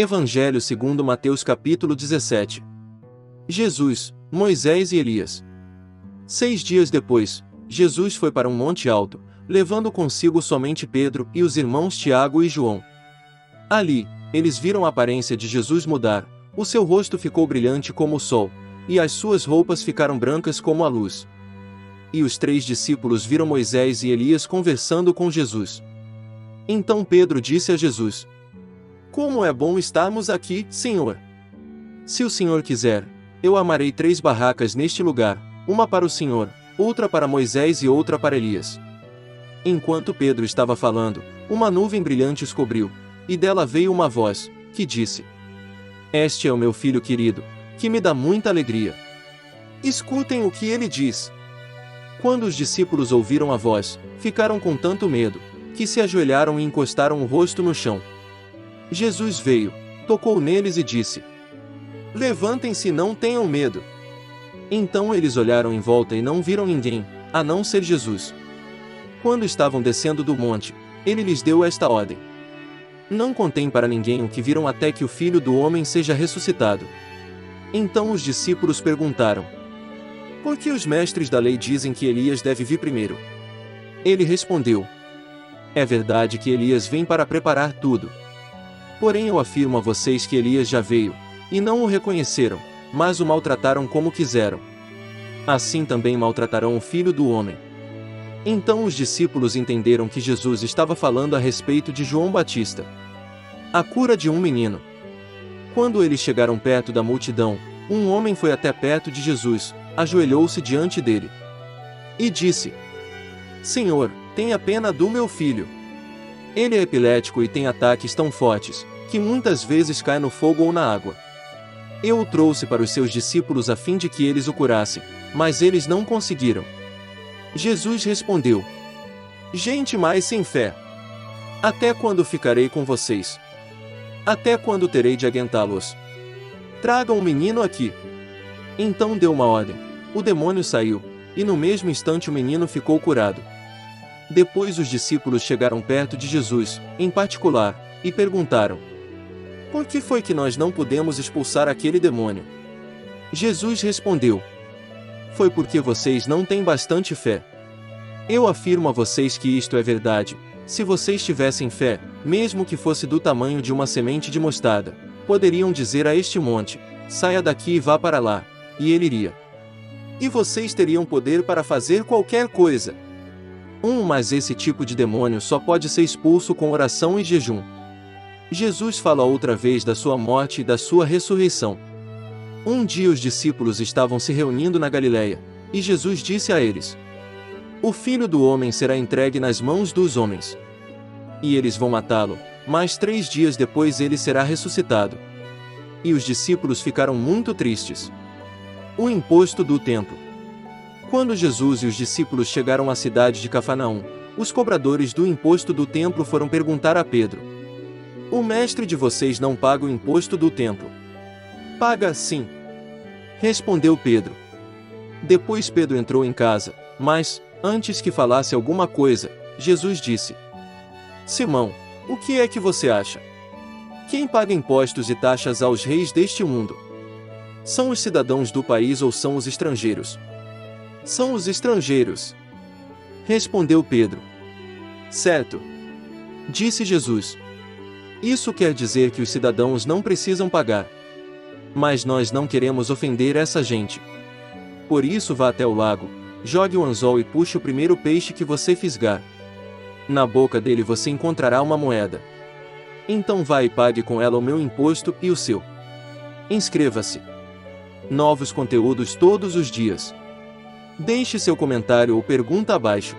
Evangelho segundo Mateus capítulo 17. Jesus, Moisés e Elias. 6 dias depois, Jesus foi para um monte alto, levando consigo somente Pedro e os irmãos Tiago e João. Ali, eles viram a aparência de Jesus mudar, o seu rosto ficou brilhante como o sol, e as suas roupas ficaram brancas como a luz. E os 3 discípulos viram Moisés e Elias conversando com Jesus. Então Pedro disse a Jesus: "Como é bom estarmos aqui, Senhor! Se o Senhor quiser, eu armarei 3 barracas neste lugar, uma para o Senhor, outra para Moisés e outra para Elias." Enquanto Pedro estava falando, uma nuvem brilhante os cobriu, e dela veio uma voz, que disse: "Este é o meu filho querido, que me dá muita alegria. Escutem o que ele diz." Quando os discípulos ouviram a voz, ficaram com tanto medo, que se ajoelharam e encostaram o rosto no chão. Jesus veio, tocou neles e disse: "Levantem-se e não tenham medo." Então eles olharam em volta e não viram ninguém, a não ser Jesus. Quando estavam descendo do monte, ele lhes deu esta ordem: "Não contem para ninguém o que viram até que o Filho do Homem seja ressuscitado." Então os discípulos perguntaram: "Por que os mestres da lei dizem que Elias deve vir primeiro?" Ele respondeu: "É verdade que Elias vem para preparar tudo. Porém eu afirmo a vocês que Elias já veio, e não o reconheceram, mas o maltrataram como quiseram. Assim também maltratarão o Filho do Homem." Então os discípulos entenderam que Jesus estava falando a respeito de João Batista, a cura de um menino. Quando eles chegaram perto da multidão, um homem foi até perto de Jesus, ajoelhou-se diante dele e disse: "Senhor, tenha pena do meu filho. Ele é epilético e tem ataques tão fortes, que muitas vezes cai no fogo ou na água." Eu o trouxe para os seus discípulos a fim de que eles o curassem, mas eles não conseguiram. Jesus respondeu: "Gente mais sem fé! Até quando ficarei com vocês? Até quando terei de aguentá-los? Tragam o menino aqui." Então deu uma ordem, o demônio saiu, e no mesmo instante o menino ficou curado. Depois os discípulos chegaram perto de Jesus, em particular, e perguntaram: "Por que foi que nós não pudemos expulsar aquele demônio?" Jesus respondeu: "Foi porque vocês não têm bastante fé. Eu afirmo a vocês que isto é verdade. Se vocês tivessem fé, mesmo que fosse do tamanho de uma semente de mostarda, poderiam dizer a este monte: saia daqui e vá para lá, e ele iria. E vocês teriam poder para fazer qualquer coisa. Mas esse tipo de demônio só pode ser expulso com oração e jejum." Jesus fala outra vez da sua morte e da sua ressurreição. Um dia os discípulos estavam se reunindo na Galileia, e Jesus disse a eles: "O Filho do Homem será entregue nas mãos dos homens. E eles vão matá-lo, mas 3 dias depois ele será ressuscitado." E os discípulos ficaram muito tristes. O imposto do templo. Quando Jesus e os discípulos chegaram à cidade de Cafarnaum, os cobradores do imposto do templo foram perguntar a Pedro: "O mestre de vocês não paga o imposto do templo?" "Paga, sim," respondeu Pedro. Depois Pedro entrou em casa, mas, antes que falasse alguma coisa, Jesus disse: "Simão, o que é que você acha? Quem paga impostos e taxas aos reis deste mundo? São os cidadãos do país ou são os estrangeiros?" "São os estrangeiros," respondeu Pedro. "Certo," disse Jesus. "Isso quer dizer que os cidadãos não precisam pagar. Mas nós não queremos ofender essa gente. Por isso vá até o lago, jogue o anzol e puxe o primeiro peixe que você fisgar. Na boca dele você encontrará uma moeda. Então vá e pague com ela o meu imposto e o seu. Inscreva-se. Novos conteúdos todos os dias. Deixe seu comentário ou pergunta abaixo.